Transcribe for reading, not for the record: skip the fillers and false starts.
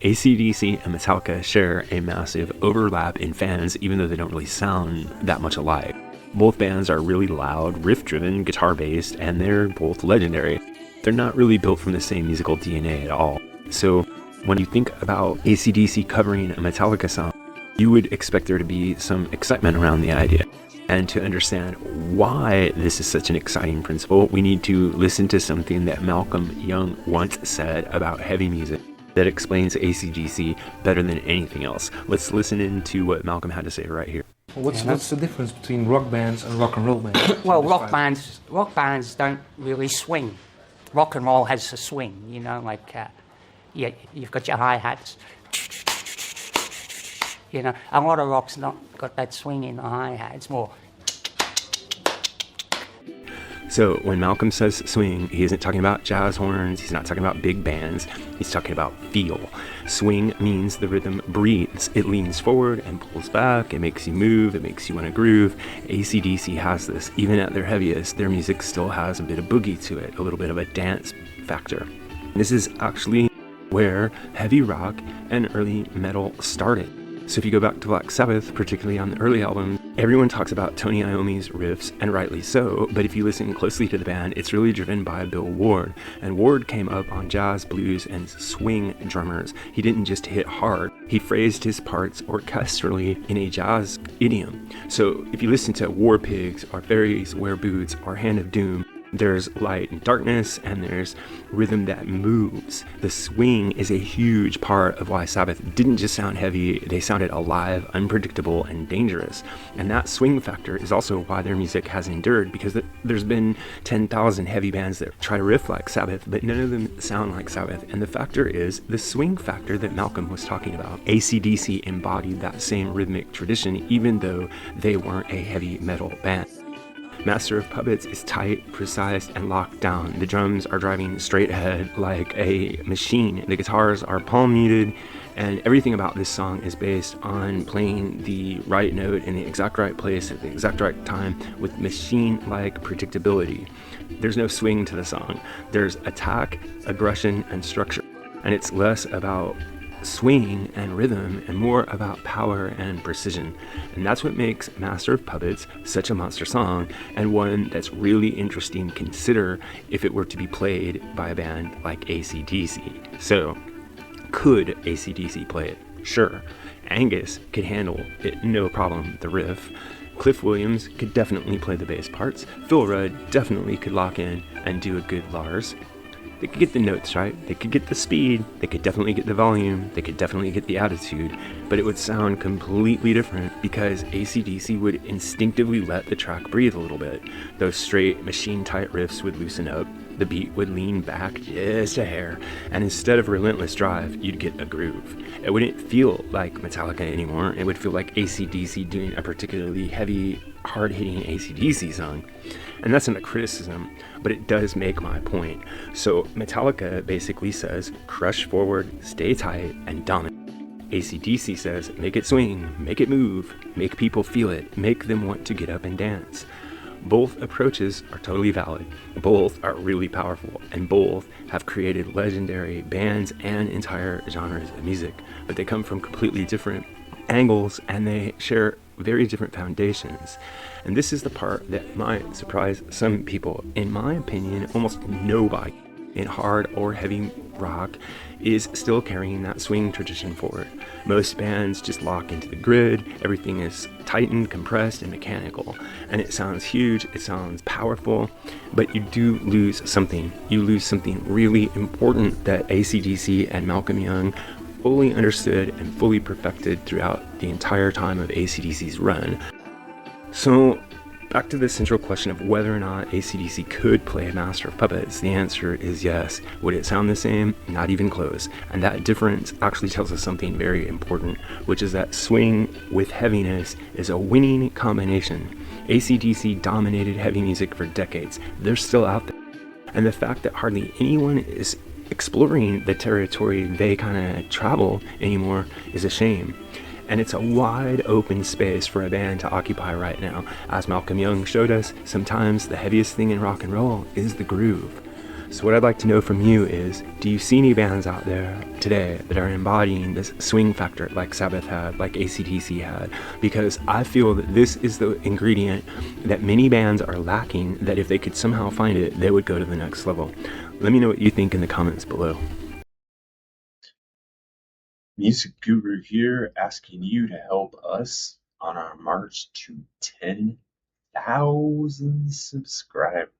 AC/DC and Metallica share a massive overlap in fans, even though they don't really sound that much alike. Both bands are really loud, riff-driven, guitar-based, and they're both legendary. They're not really built from the same musical DNA at all. So when you think about AC/DC covering a Metallica song, you would expect there to be some excitement around the idea. And to understand why this is such an exciting principle, we need to listen to something that Malcolm Young once said about heavy music that explains AC/DC better than anything else. Let's listen into what Malcolm had to say right here. What's the difference between rock bands and rock and roll bands? Well, rock bands don't really swing. Rock and roll has a swing, you know, like you've got your hi-hats. You know, a lot of rock's not got that swing in the hi-hat. It's more. So when Malcolm says swing, he isn't talking about jazz horns, he's not talking about big bands, he's talking about feel. Swing means the rhythm breathes. It leans forward and pulls back, it makes you move, it makes you want to groove. AC/DC has this. Even at their heaviest, their music still has a bit of boogie to it, a little bit of a dance factor. This is actually where heavy rock and early metal started. So if you go back to Black Sabbath, particularly on the early albums, everyone talks about Tony Iommi's riffs, and rightly so, but if you listen closely to the band, it's really driven by Bill Ward. And Ward came up on jazz, blues, and swing drummers. He didn't just hit hard, he phrased his parts orchestrally in a jazz idiom. So if you listen to War Pigs, or Fairies Wear Boots, or Hand of Doom, there's light and darkness, and there's rhythm that moves. The swing is a huge part of why Sabbath didn't just sound heavy, they sounded alive, unpredictable, and dangerous. And that swing factor is also why their music has endured, because there's been 10,000 heavy bands that try to riff like Sabbath, but none of them sound like Sabbath. And the factor is the swing factor that Malcolm was talking about. AC/DC embodied that same rhythmic tradition, even though they weren't a heavy metal band. Master of Puppets is tight, precise, and locked down. The drums are driving straight ahead like a machine. The guitars are palm muted, and everything about this song is based on playing the right note in the exact right place at the exact right time with machine-like predictability. There's no swing to the song. There's attack, aggression, and structure. And it's less about swing and rhythm and more about power and precision. And that's what makes Master of Puppets such a monster song, and one that's really interesting to consider if it were to be played by a band like AC/DC. So, could AC/DC play it? Sure. Angus could handle it, no problem, the riff. Cliff Williams could definitely play the bass parts. Phil Rudd definitely could lock in and do a good Lars. They could get the notes right, they could get the speed, they could definitely get the volume, they could definitely get the attitude, but it would sound completely different because AC/DC would instinctively let the track breathe a little bit. Those straight, machine-tight riffs would loosen up, the beat would lean back just a hair, and instead of relentless drive, you'd get a groove. It wouldn't feel like Metallica anymore, it would feel like AC/DC doing a particularly heavy, hard-hitting AC/DC song. And that's not a criticism, but it does make my point. So Metallica basically says, crush forward, stay tight, and dominate. AC/DC says, make it swing, make it move, make people feel it, make them want to get up and dance. Both approaches are totally valid, both are really powerful, and both have created legendary bands and entire genres of music, but they come from completely different angles and they share very different foundations. And this is the part that might surprise some people. In my opinion, almost nobody in hard or heavy rock is still carrying that swing tradition forward. Most bands just lock into the grid, everything is tightened, compressed, and mechanical. And it sounds huge, it sounds powerful, but you do lose something. You lose something really important that AC/DC and Malcolm Young fully understood and fully perfected throughout the entire time of AC/DC's run. So, back to the central question of whether or not AC/DC could play Master of Puppets. The answer is yes. Would it sound the same? Not even close. And that difference actually tells us something very important, which is that swing with heaviness is a winning combination. AC/DC dominated heavy music for decades. They're still out there. And the fact that hardly anyone is exploring the territory they kind of travel anymore is a shame. And it's a wide open space for a band to occupy right now. As Malcolm Young showed us, sometimes the heaviest thing in rock and roll is the groove. So what I'd like to know from you is, do you see any bands out there today that are embodying this swing factor like Sabbath had, like AC/DC had? Because I feel that this is the ingredient that many bands are lacking, that if they could somehow find it, they would go to the next level. Let me know what you think in the comments below. MusicGuru here, asking you to help us on our march to 10,000 subscribers.